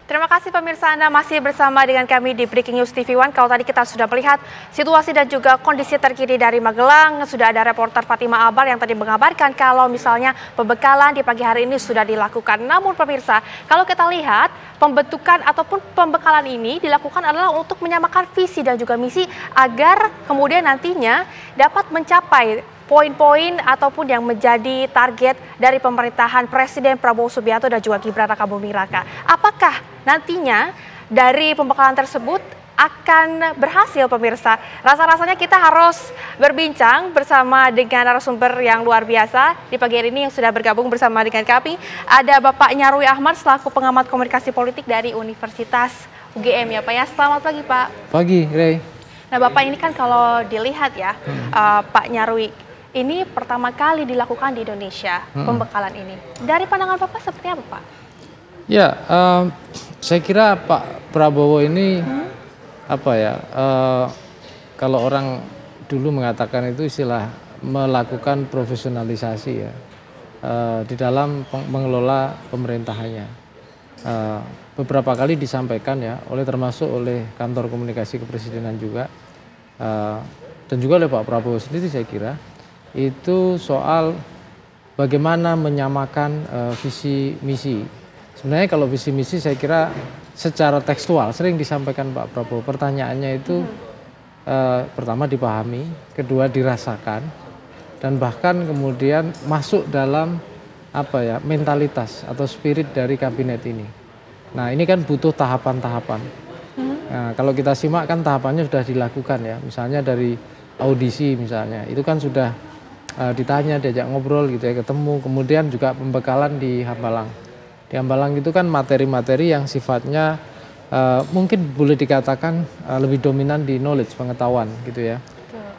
Terima kasih pemirsa, Anda masih bersama dengan kami di Breaking News TV One. Kalau tadi kita sudah melihat situasi dan juga kondisi terkini dari Magelang, sudah ada reporter Fatima Abar yang tadi mengabarkan kalau misalnya pembekalan di pagi hari ini sudah dilakukan. Namun pemirsa, kalau kita lihat pembentukan ataupun pembekalan ini dilakukan adalah untuk menyamakan visi dan juga misi agar kemudian nantinya dapat mencapai poin-poin ataupun yang menjadi target dari pemerintahan Presiden Prabowo Subianto dan juga Gibran Rakabuming Raka. Apakah nantinya dari pembekalan tersebut akan berhasil pemirsa? Rasa-rasanya kita harus berbincang bersama dengan narasumber yang luar biasa di pagi hari ini yang sudah bergabung bersama dengan kami. Ada Bapak Nyarwi Ahmad selaku pengamat komunikasi politik dari Universitas UGM ya Pak ya. Selamat pagi Pak. Pagi Rey. Nah Bapak ini kan kalau dilihat ya Pak Nyarwi, ini pertama kali dilakukan di Indonesia, pembekalan ini. Dari pandangan Bapak seperti apa, Pak? Ya, saya kira Pak Prabowo ini, kalau orang dulu mengatakan itu istilah melakukan profesionalisasi ya, di dalam mengelola pemerintahannya. Beberapa kali disampaikan ya, termasuk oleh kantor komunikasi kepresidenan juga, dan juga oleh Pak Prabowo sendiri saya kira, itu soal bagaimana menyamakan visi misi. Sebenarnya kalau visi misi saya kira secara tekstual sering disampaikan Pak Prabowo. Pertanyaannya itu pertama dipahami, kedua dirasakan, dan bahkan kemudian masuk dalam mentalitas atau spirit dari kabinet ini. Nah ini kan butuh tahapan-tahapan. Nah, kalau kita simak kan tahapannya sudah dilakukan ya, misalnya dari audisi misalnya, itu kan sudah ditanya, diajak ngobrol gitu ya, ketemu, kemudian juga pembekalan di Hambalang. Di Hambalang itu kan materi-materi yang sifatnya mungkin boleh dikatakan lebih dominan di knowledge, pengetahuan gitu ya.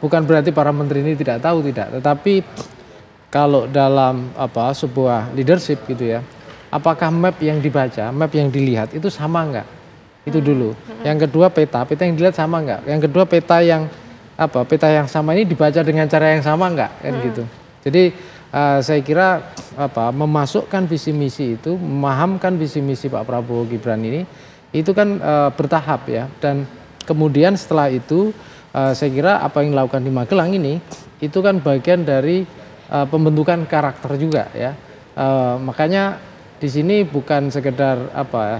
Bukan berarti para menteri ini tidak tahu, tidak, tetapi kalau dalam sebuah leadership gitu ya, apakah map yang dibaca, map yang dilihat itu sama enggak? Itu dulu. Yang kedua peta yang dilihat sama enggak? Yang kedua peta yang sama ini dibaca dengan cara yang sama enggak kan gitu. Jadi saya kira memasukkan visi misi itu, memahamkan visi misi Pak Prabowo Gibran ini itu kan bertahap ya, dan kemudian setelah itu saya kira apa yang dilakukan di Magelang ini itu kan bagian dari pembentukan karakter juga ya. Makanya di sini bukan sekedar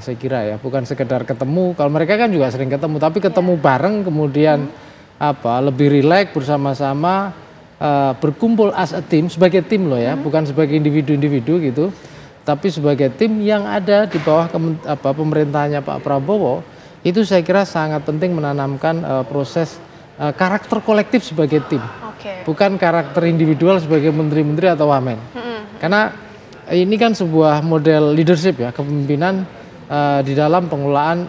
saya kira ya, bukan sekedar ketemu, kalau mereka kan juga sering ketemu, tapi ketemu bareng kemudian lebih rileks bersama-sama, berkumpul as a team, sebagai tim loh ya, bukan sebagai individu-individu gitu, tapi sebagai tim yang ada di bawah pemerintahannya Pak Prabowo. Itu saya kira sangat penting menanamkan proses karakter kolektif sebagai tim, bukan karakter individual sebagai menteri-menteri atau wamen. Karena ini kan sebuah model leadership ya, kepemimpinan di dalam pengelolaan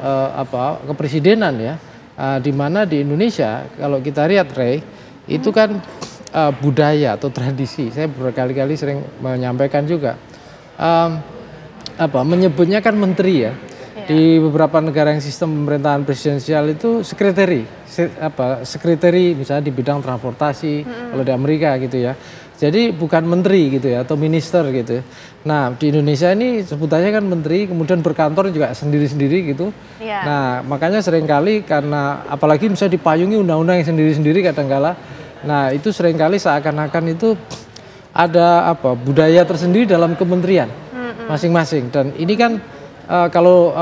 kepresidenan ya. Di mana di Indonesia kalau kita lihat Rey, itu kan budaya atau tradisi, saya berkali-kali sering menyampaikan juga, menyebutnya kan menteri ya. Di beberapa negara yang sistem pemerintahan presidensial itu sekretari misalnya di bidang transportasi, kalau di Amerika gitu ya. Jadi bukan menteri gitu ya, atau minister gitu. Nah di Indonesia ini sebutannya kan menteri, kemudian berkantor juga sendiri-sendiri gitu. Nah makanya seringkali karena apalagi misalnya dipayungi undang-undang yang sendiri-sendiri kadangkala, nah itu seringkali seakan-akan itu ada budaya tersendiri dalam kementerian masing-masing. Dan ini kan kalau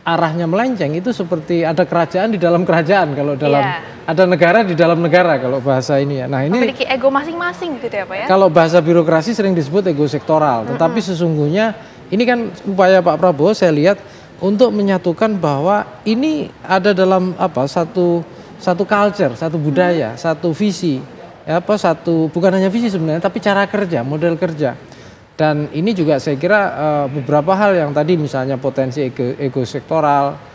arahnya melenceng itu seperti ada kerajaan di dalam kerajaan, kalau dalam ada negara di dalam negara kalau bahasa ini ya. Nah ini memiliki ego masing-masing gitu ya Pak ya. Kalau bahasa birokrasi sering disebut ego sektoral, tetapi sesungguhnya ini kan upaya Pak Prabowo saya lihat untuk menyatukan bahwa ini ada dalam satu culture, satu budaya, satu visi, bukan hanya visi sebenarnya, tapi cara kerja, model kerja. Dan ini juga saya kira beberapa hal yang tadi misalnya potensi ego sektoral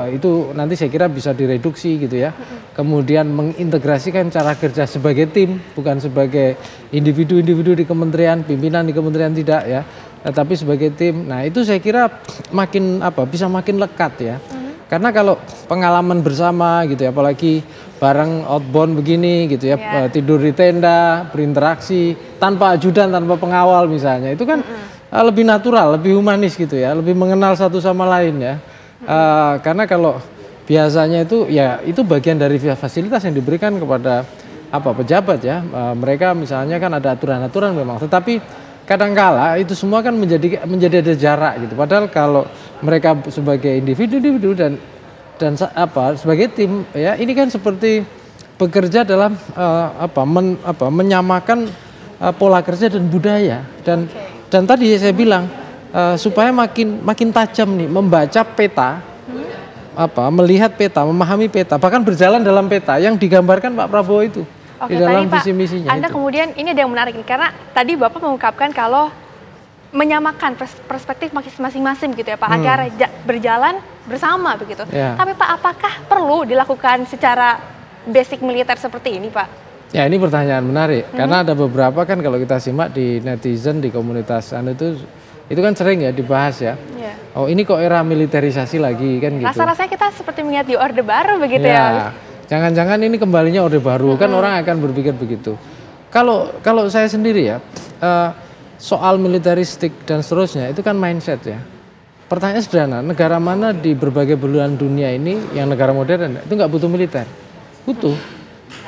itu nanti saya kira bisa direduksi gitu ya. Kemudian mengintegrasikan cara kerja sebagai tim, bukan sebagai individu-individu di kementerian, pimpinan di kementerian tidak ya, tapi sebagai tim. Nah itu saya kira bisa makin lekat ya. Karena kalau pengalaman bersama gitu ya, apalagi bareng outbound begini gitu ya, tidur di tenda, berinteraksi tanpa ajudan, tanpa pengawal misalnya, itu kan lebih natural, lebih humanis gitu ya, lebih mengenal satu sama lain ya. Karena kalau biasanya itu ya itu bagian dari fasilitas yang diberikan kepada pejabat ya. Mereka misalnya kan ada aturan-aturan memang, tetapi kadangkala itu semua kan menjadi ada jarak gitu. Padahal kalau mereka sebagai individu dan sebagai tim ya, ini kan seperti bekerja dalam menyamakan pola kerja dan budaya dan tadi saya bilang supaya makin tajam nih membaca peta, melihat peta, memahami peta, bahkan berjalan dalam peta yang digambarkan Pak Prabowo itu. Oke, di dalam tadi visi misinya. Anda kemudian ini ada yang menarik nih, karena tadi Bapak mengungkapkan kalau menyamakan perspektif masing-masing gitu ya Pak, agar berjalan bersama begitu. Ya. Tapi Pak, apakah perlu dilakukan secara basic militer seperti ini Pak? Ya, ini pertanyaan menarik karena ada beberapa kan kalau kita simak di netizen, di komunitas itu kan sering ya dibahas ya. Ya. Oh, ini kok era militerisasi lagi kan gitu. Rasa-rasanya kita seperti melihat di Orde Baru begitu ya. Jangan-jangan ini kembalinya Orde Baru, kan orang akan berpikir begitu. Kalau saya sendiri ya, soal militeristik dan seterusnya itu kan mindset ya. Pertanyaan sederhana, negara mana di berbagai belahan dunia ini yang negara modern itu nggak butuh militer? Butuh,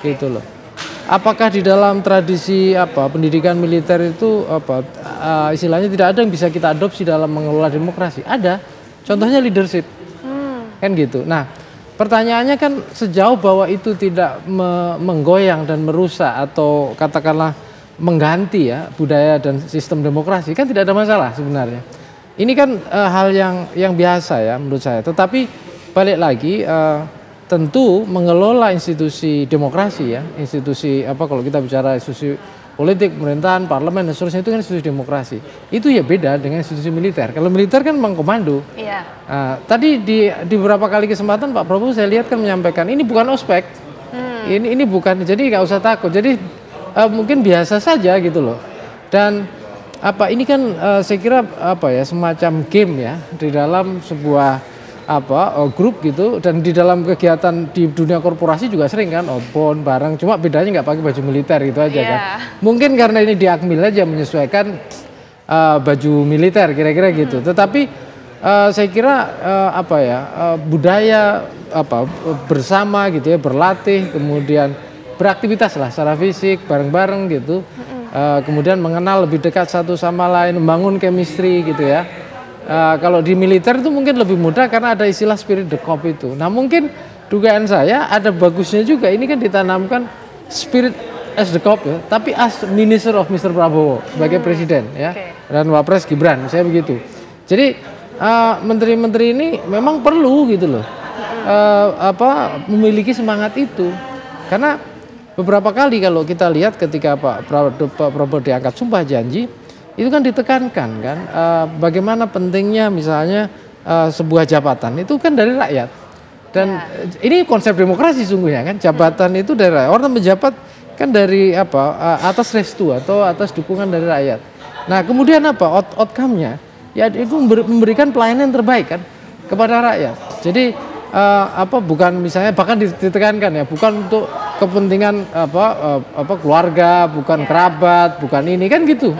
gitu loh. Apakah di dalam tradisi pendidikan militer itu istilahnya tidak ada yang bisa kita adopsi dalam mengelola demokrasi? Ada, contohnya leadership, kan gitu. Nah, pertanyaannya kan sejauh bahwa itu tidak menggoyang dan merusak atau katakanlah mengganti ya budaya dan sistem demokrasi, kan tidak ada masalah sebenarnya. Ini kan hal yang biasa ya menurut saya. Tetapi balik lagi tentu mengelola institusi demokrasi ya, institusi kalau kita bicara institusi politik, pemerintahan, parlemen dan seterusnya itu kan institusi demokrasi. Itu ya beda dengan institusi militer. Kalau militer kan memang komando. Iya. Tadi di beberapa kali kesempatan Pak Prabowo saya lihat kan menyampaikan ini bukan ospek. Ini bukan, jadi nggak usah takut. Jadi mungkin biasa saja gitu loh. Dan ini kan saya kira semacam game ya di dalam sebuah grup gitu, dan di dalam kegiatan di dunia korporasi juga sering kan outbound bareng, cuma bedanya nggak pakai baju militer gitu aja kan. Mungkin karena ini di Akmil aja menyesuaikan baju militer kira-kira gitu. Tetapi saya kira budaya bersama gitu ya, berlatih, kemudian beraktivitas lah secara fisik bareng-bareng gitu. Kemudian mengenal lebih dekat satu sama lain, membangun chemistry gitu ya. Kalau di militer itu mungkin lebih mudah karena ada istilah spirit the corps itu. Nah, mungkin dugaan saya ada bagusnya juga ini kan ditanamkan spirit as the corps ya, tapi as minister of Mr. Prabowo sebagai presiden ya, dan Wapres Gibran, saya begitu. Jadi menteri-menteri ini memang perlu gitu loh, memiliki semangat itu, karena beberapa kali kalau kita lihat ketika Pak Prabowo diangkat sumpah janji, itu kan ditekankan kan bagaimana pentingnya misalnya sebuah jabatan itu kan dari rakyat, dan ini konsep demokrasi sungguhnya kan, jabatan itu dari rakyat, orang menjabat kan dari atas restu atau atas dukungan dari rakyat. Nah, kemudian outcome-nya ya itu memberikan pelayanan yang terbaik kan kepada rakyat. Jadi bukan misalnya bahkan ditekankan ya, bukan untuk kepentingan keluarga, bukan kerabat, bukan ini kan gitu.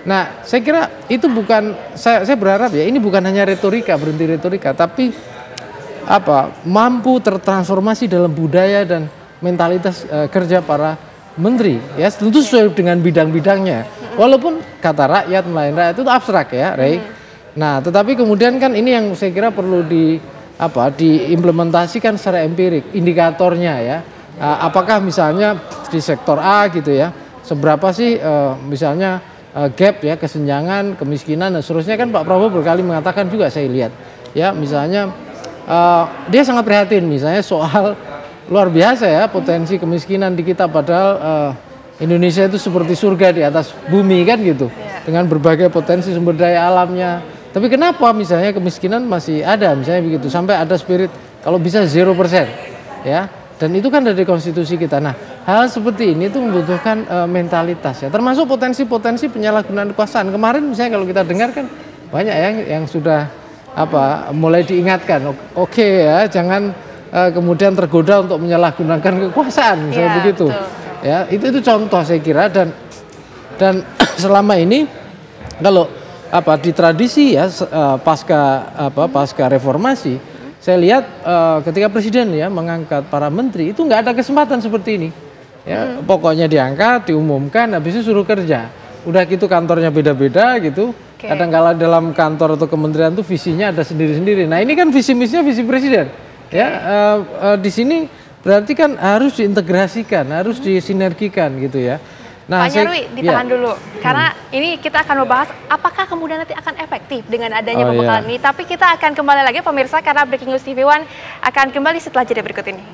Nah, saya kira itu bukan, saya berharap ya ini bukan hanya retorika, berhenti retorika, tapi mampu tertransformasi dalam budaya dan mentalitas kerja para menteri ya, tentu sesuai dengan bidang-bidangnya. Walaupun kata rakyat, melayani rakyat itu abstrak ya, Rey. Nah, tetapi kemudian kan ini yang saya kira perlu diimplementasikan secara empirik, indikatornya ya. Apakah misalnya di sektor A gitu ya, seberapa sih misalnya gap ya, kesenjangan, kemiskinan dan seterusnya, kan Pak Prabowo berkali mengatakan juga saya lihat ya, misalnya dia sangat prihatin misalnya soal luar biasa ya potensi kemiskinan di kita, padahal Indonesia itu seperti surga di atas bumi kan gitu, dengan berbagai potensi sumber daya alamnya. Tapi kenapa misalnya kemiskinan masih ada misalnya begitu, sampai ada spirit kalau bisa 0% ya. Dan itu kan dari konstitusi kita. Nah, hal seperti ini itu membutuhkan mentalitas ya, termasuk potensi-potensi penyalahgunaan kekuasaan. Kemarin misalnya kalau kita dengar kan banyak yang sudah mulai diingatkan, oke ya, jangan kemudian tergoda untuk menyalahgunakan kekuasaan misalnya begitu. Betul. Ya, itu contoh saya kira, dan selama ini kalau di tradisi ya pasca reformasi, saya lihat ketika presiden ya mengangkat para menteri itu nggak ada kesempatan seperti ini. Ya, pokoknya diangkat, diumumkan, habis itu suruh kerja. Udah gitu kantornya beda-beda gitu. Kadang-kala dalam kantor atau kementerian tuh visinya ada sendiri-sendiri. Nah ini kan visi misinya visi presiden. Ya di sini berarti kan harus diintegrasikan, harus disinergikan gitu ya. Nah, Pak Nyarwi, ditahan dulu, karena ini kita akan membahas apakah kemudian nanti akan efektif dengan adanya pembekalan ini. Tapi kita akan kembali lagi pemirsa, karena Breaking News TV One akan kembali setelah jeda berikut ini.